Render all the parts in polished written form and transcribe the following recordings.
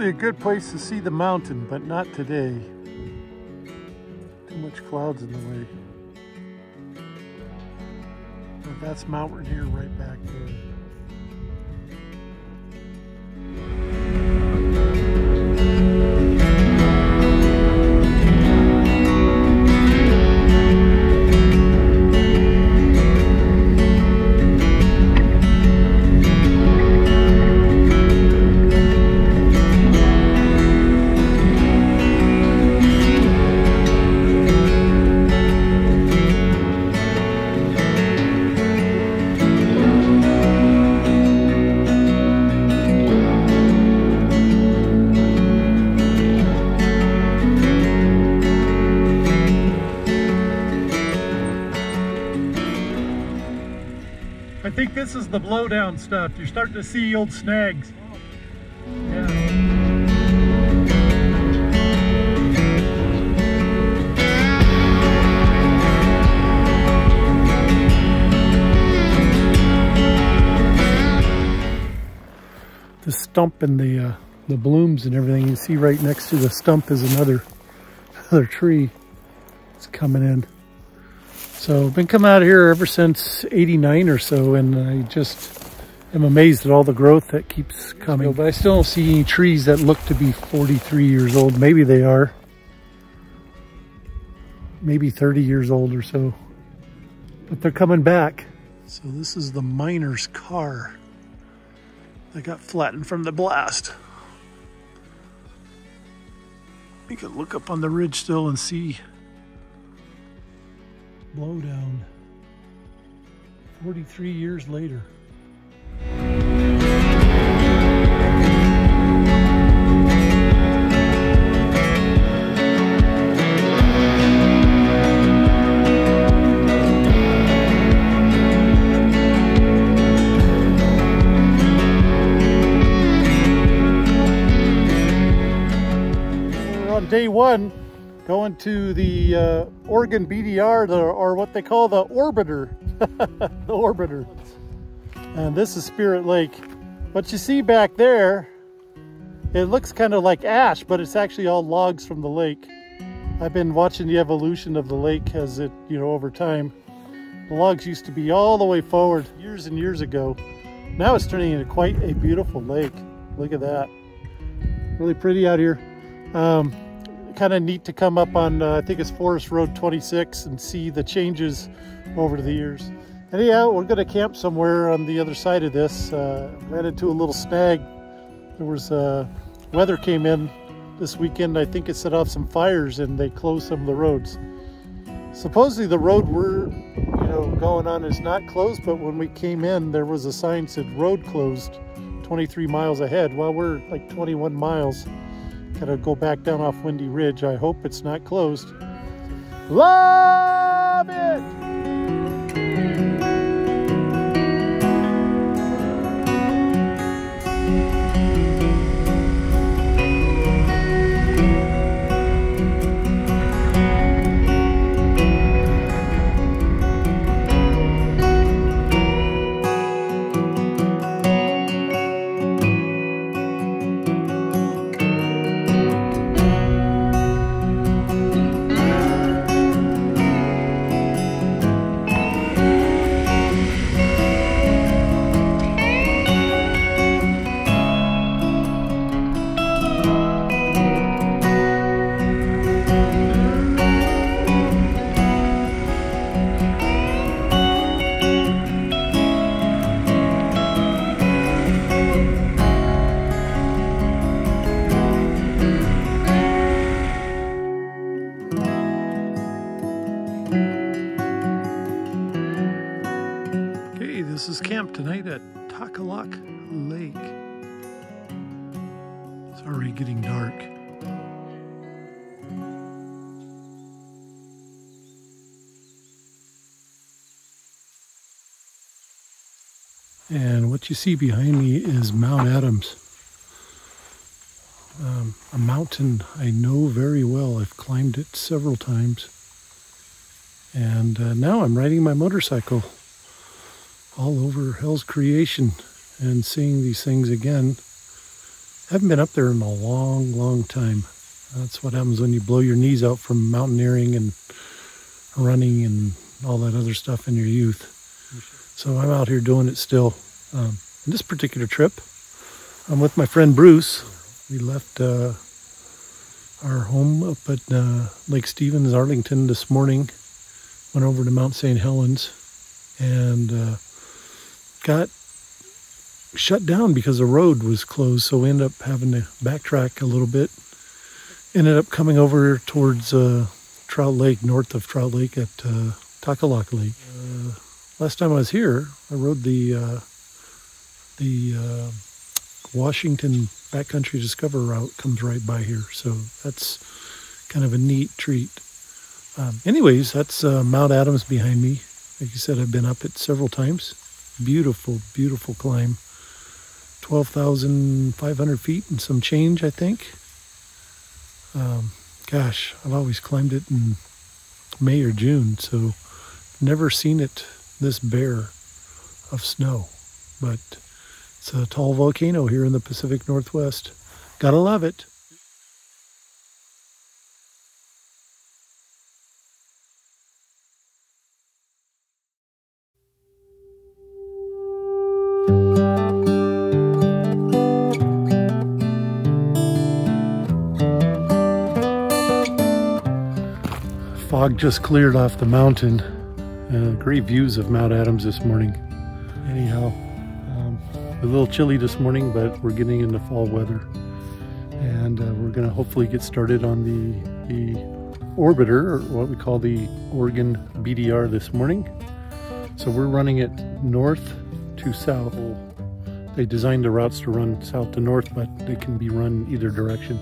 A good place to see the mountain, but not today. Too much clouds in the way. But that's Mt Rainier right back there. I think this is the blowdown stuff. You're starting to see old snags. Yeah. The stump and the blooms and everything, you see right next to the stump is another tree. It's coming in. So I've been coming out here ever since '89 or so, and I just am amazed at all the growth that keeps coming. But I still don't see any trees that look to be 43 years old. Maybe they are. Maybe 30 years old or so. But they're coming back. So this is the miner's car that got flattened from the blast. You can look up on the ridge still and see blowdown 43 years later. We're on day one, going to the Oregon BDR, or what they call the ORBDR. The ORBDR. And this is Spirit Lake. What you see back there, it looks kind of like ash, but it's actually all logs from the lake. I've been watching the evolution of the lake as it, over time. The logs used to be all the way forward years and years ago. Now it's turning into quite a beautiful lake. Look at that. Really pretty out here. Kind of neat to come up on, I think it's Forest Road 26, and see the changes over the years. Anyhow, we're going to camp somewhere on the other side of this. Ran into a little snag. There was weather came in this weekend. I think it set off some fires and they closed some of the roads. Supposedly the road we're going on is not closed, but when we came in there was a sign that said road closed 23 miles ahead. Well, we're like 21 miles. Gotta go back down off Windy Ridge. I hope it's not closed. Love it! This is camp tonight at Trout Lake. It's already getting dark. And what you see behind me is Mount Adams. A mountain I know very well. I've climbed it several times. And now I'm riding my motorcycle all over Hell's Creation and seeing these things again. I haven't been up there in a long, long time. That's what happens when you blow your knees out from mountaineering and running and all that other stuff in your youth. So I'm out here doing it still. In this particular trip, I'm with my friend Bruce. We left our home up at Lake Stevens, Arlington this morning. Went over to Mt St Helens and got shut down because the road was closed. So we ended up having to backtrack a little bit. Ended up coming over towards Trout Lake, north of Trout Lake at Trout Lake. Last time I was here, I rode the Washington backcountry Discover route comes right by here, so that's kind of a neat treat. Anyways, that's Mount Adams behind me. Like you said, I've been up it several times. Beautiful, beautiful climb. 12,500 feet and some change, I think. Gosh, I've always climbed it in May or June, so never seen it this bare of snow. But it's a tall volcano here in the Pacific Northwest. Gotta love it. Fog just cleared off the mountain. Great views of Mount Adams this morning. Anyhow, a little chilly this morning, but we're getting into fall weather. And we're going to hopefully get started on the orbiter, or what we call the Oregon BDR this morning. So we're running it north to south. They designed the routes to run south to north, but they can be run either direction.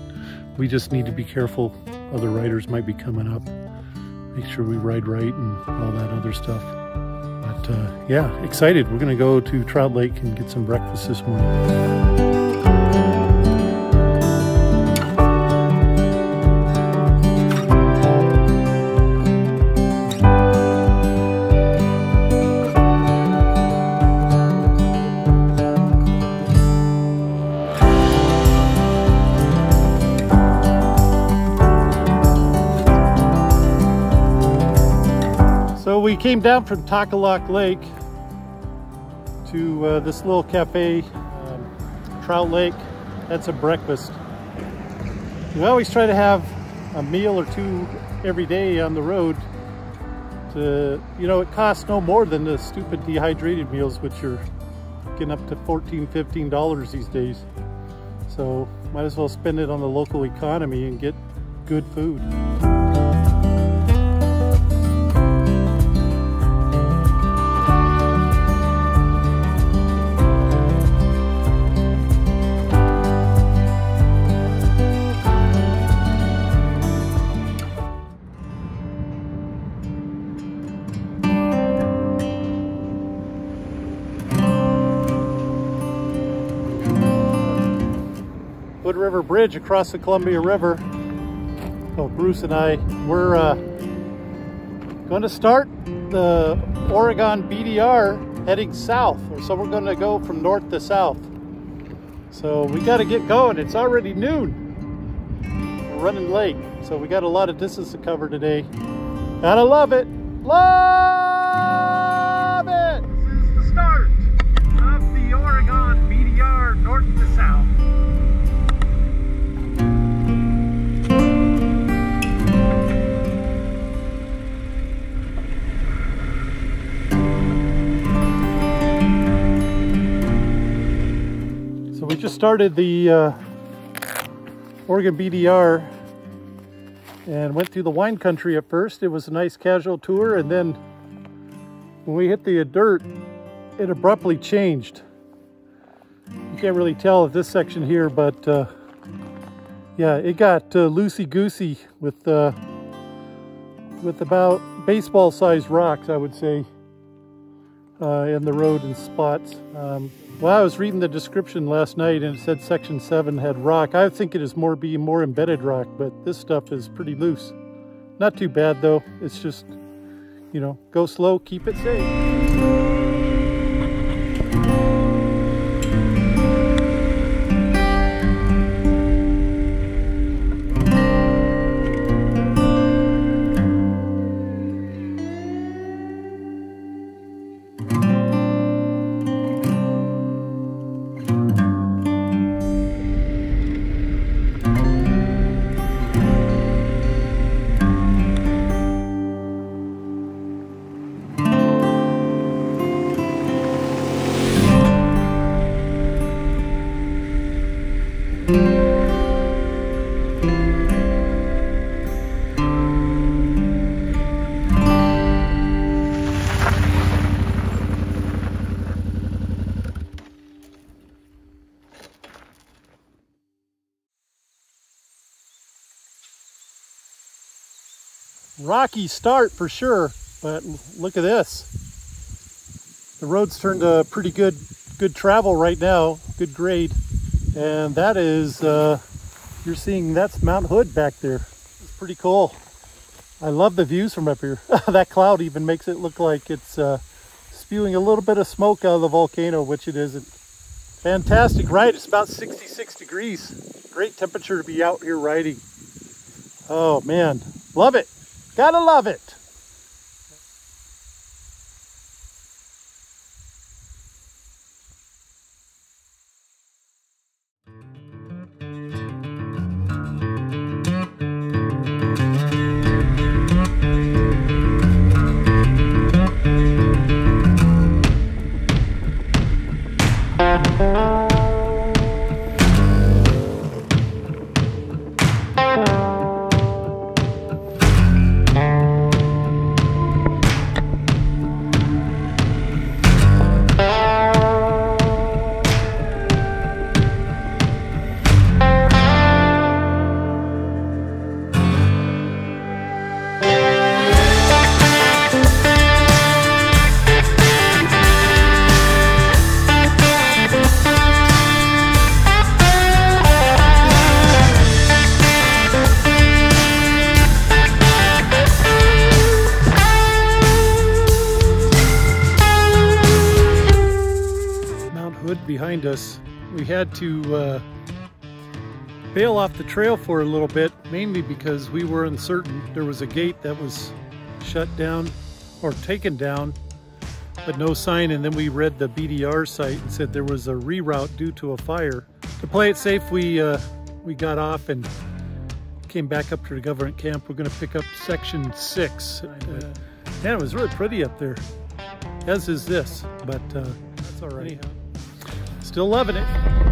We just need to be careful. Other riders might be coming up. Make sure we ride right and all that other stuff. But yeah, excited. We're going to go to Trout Lake and get some breakfast this morning. We came down from Trout Lake to this little cafe, Trout Lake. Had some breakfast. We always try to have a meal or two every day on the road. To, you know, it costs no more than the stupid dehydrated meals, which are getting up to $14, $15 these days. So might as well spend it on the local economy and get good food. River Bridge across the Columbia River. So Bruce and I, we're going to start the Oregon BDR heading south. So we're going to go from north to south. So we got to get going. It's already noon. We're running late. So we got a lot of distance to cover today. Gotta love it. Love it! This is the start of the Oregon BDR north to south. We just started the Oregon BDR and went through the wine country at first. It was a nice casual tour, and then when we hit the dirt, it abruptly changed. You can't really tell at this section here, but yeah, it got loosey-goosey with about baseball-sized rocks, I would say, in the road and spots. Well, I was reading the description last night and it said section 7 had rock. I think it is more embedded rock, but this stuff is pretty loose. Not too bad though. It's just, you know, go slow, keep it safe. Rocky start for sure, but look at this. The road's turned a pretty good travel right now, good grade. And that is, you're seeing that's Mount Hood back there. It's pretty cool. I love the views from up here. That cloud even makes it look like it's spewing a little bit of smoke out of the volcano, which it isn't. Fantastic ride. It's about 66 degrees. Great temperature to be out here riding. Oh man, love it. Gotta love it. Behind us, we had to bail off the trail for a little bit, mainly because we were uncertain. There was a gate that was shut down or taken down, but no sign, and then we read the BDR site and said there was a reroute due to a fire. To play it safe, we got off and came back up to the government camp. We're going to pick up section 6. Man, it was really pretty up there, as is this, but that's all right. Anyhow. Still loving it.